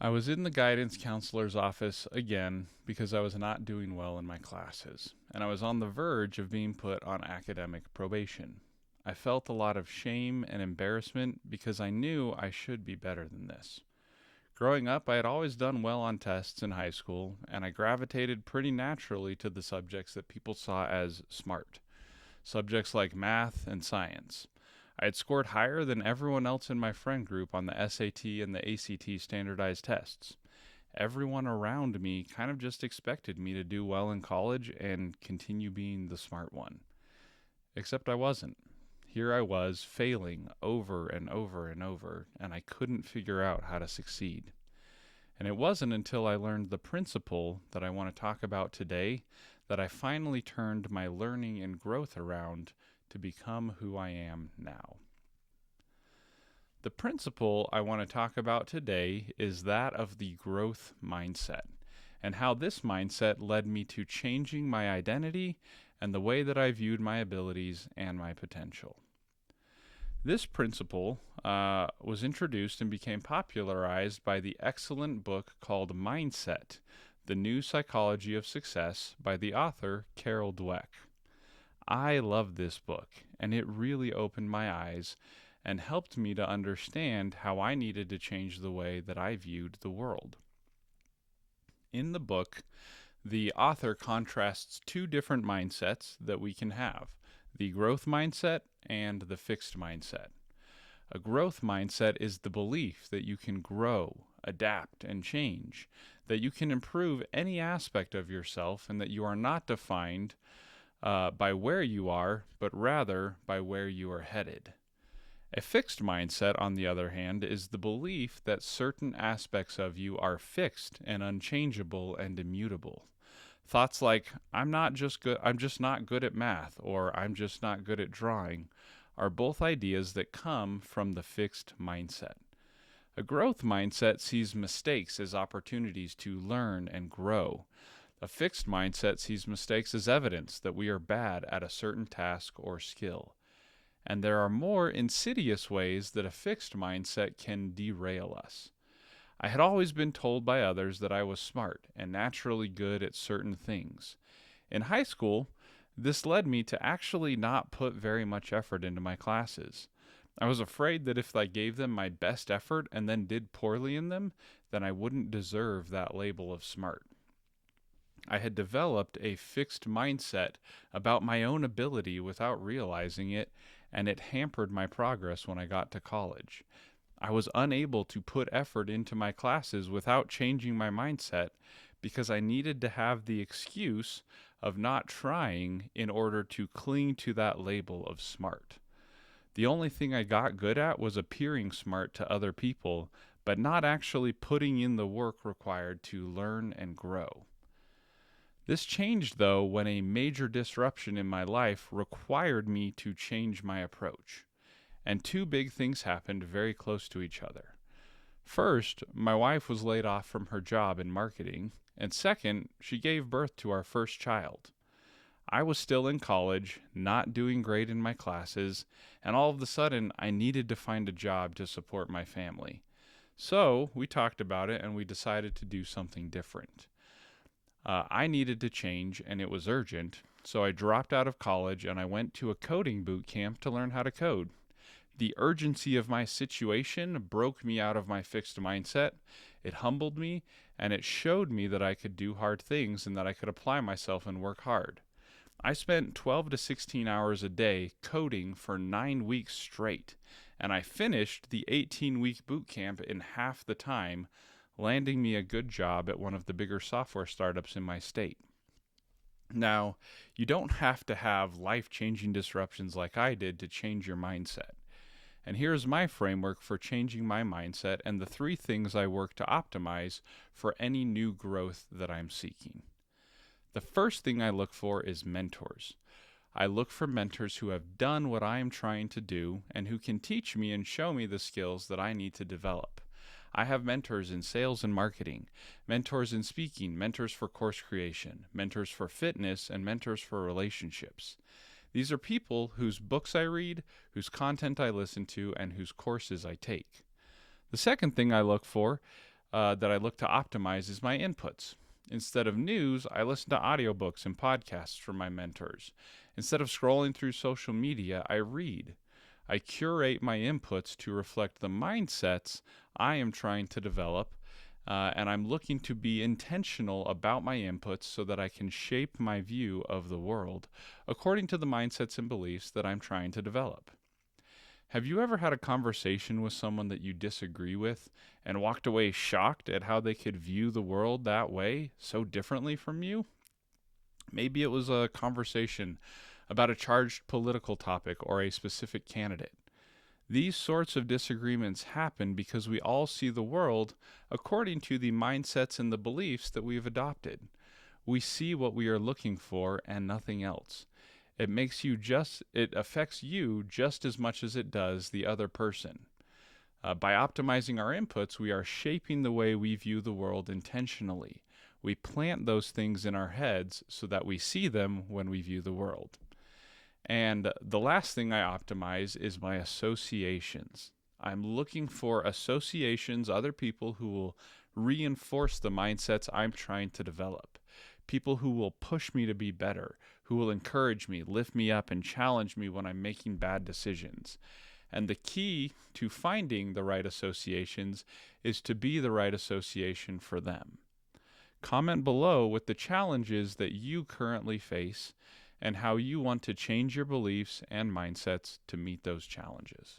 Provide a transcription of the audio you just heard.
I was in the guidance counselor's office again because I was not doing well in my classes, and I was on the verge of being put on academic probation. I felt a lot of shame and embarrassment because I knew I should be better than this. Growing up, I had always done well on tests in high school, and I gravitated pretty naturally to the subjects that people saw as smart. Subjects like math and science. I had scored higher than everyone else in my friend group on the SAT and the ACT standardized tests. Everyone around me kind of just expected me to do well in college and continue being the smart one. Except I wasn't. Here I was, failing over and over and over, and I couldn't figure out how to succeed. And it wasn't until I learned the principle that I want to talk about today that I finally turned my learning and growth around to become who I am now. The principle I want to talk about today is that of the growth mindset, and how this mindset led me to changing my identity and the way that I viewed my abilities and my potential. This principle was introduced and became popularized by the excellent book called Mindset, The New Psychology of Success by the author Carol Dweck. I love this book, and it really opened my eyes and helped me to understand how I needed to change the way that I viewed the world. In the book, the author contrasts two different mindsets that we can have: the growth mindset and the fixed mindset. A growth mindset is the belief that you can grow, adapt, and change, that you can improve any aspect of yourself, and that you are not defined by where you are, but rather by where you are headed. A fixed mindset, on the other hand, is the belief that certain aspects of you are fixed and unchangeable and immutable. Thoughts like I'm just not good at math, or I'm just not good at drawing are both ideas that come from the fixed mindset. A growth mindset sees mistakes as opportunities to learn and grow. A fixed mindset sees mistakes as evidence that we are bad at a certain task or skill. And there are more insidious ways that a fixed mindset can derail us. I had always been told by others that I was smart and naturally good at certain things. In high school, this led me to actually not put very much effort into my classes. I was afraid that if I gave them my best effort and then did poorly in them, then I wouldn't deserve that label of smart. I had developed a fixed mindset about my own ability without realizing it, and it hampered my progress when I got to college. I was unable to put effort into my classes without changing my mindset because I needed to have the excuse of not trying in order to cling to that label of smart. The only thing I got good at was appearing smart to other people, but not actually putting in the work required to learn and grow. This changed, though, when a major disruption in my life required me to change my approach. And two big things happened very close to each other. First, my wife was laid off from her job in marketing, and second, she gave birth to our first child. I was still in college, not doing great in my classes, and all of a sudden I needed to find a job to support my family. So we talked about it and we decided to do something different. I needed to change, and it was urgent, so I dropped out of college and I went to a coding boot camp to learn how to code. The urgency of my situation broke me out of my fixed mindset. It humbled me, and it showed me that I could do hard things and that I could apply myself and work hard. I spent 12 to 16 hours a day coding for 9 weeks straight, and I finished the 18-week boot camp in half the time, landing me a good job at one of the bigger software startups in my state. Now, you don't have to have life-changing disruptions like I did to change your mindset. And here's my framework for changing my mindset and the 3 things I work to optimize for any new growth that I'm seeking. The first thing I look for is mentors. I look for mentors who have done what I am trying to do and who can teach me and show me the skills that I need to develop. I have mentors in sales and marketing, mentors in speaking, mentors for course creation, mentors for fitness, and mentors for relationships. These are people whose books I read, whose content I listen to, and whose courses I take. The second thing I look for that I look to optimize is my inputs. Instead of news, I listen to audiobooks and podcasts from my mentors. Instead of scrolling through social media, I read. I curate my inputs to reflect the mindsets I am trying to develop, and I'm looking to be intentional about my inputs so that I can shape my view of the world according to the mindsets and beliefs that I'm trying to develop. Have you ever had a conversation with someone that you disagree with and walked away shocked at how they could view the world that way, so differently from you? Maybe it was a conversation about a charged political topic or a specific candidate. These sorts of disagreements happen because we all see the world according to the mindsets and the beliefs that we've adopted. We see what we are looking for and nothing else. It affects you just as much as it does the other person. By optimizing our inputs, we are shaping the way we view the world intentionally. We plant those things in our heads so that we see them when we view the world. And the last thing I optimize is my associations. I'm looking for associations, other people who will reinforce the mindsets I'm trying to develop. People who will push me to be better, who will encourage me, lift me up, and challenge me when I'm making bad decisions. And the key to finding the right associations is to be the right association for them. Comment below with the challenges that you currently face and how you want to change your beliefs and mindsets to meet those challenges.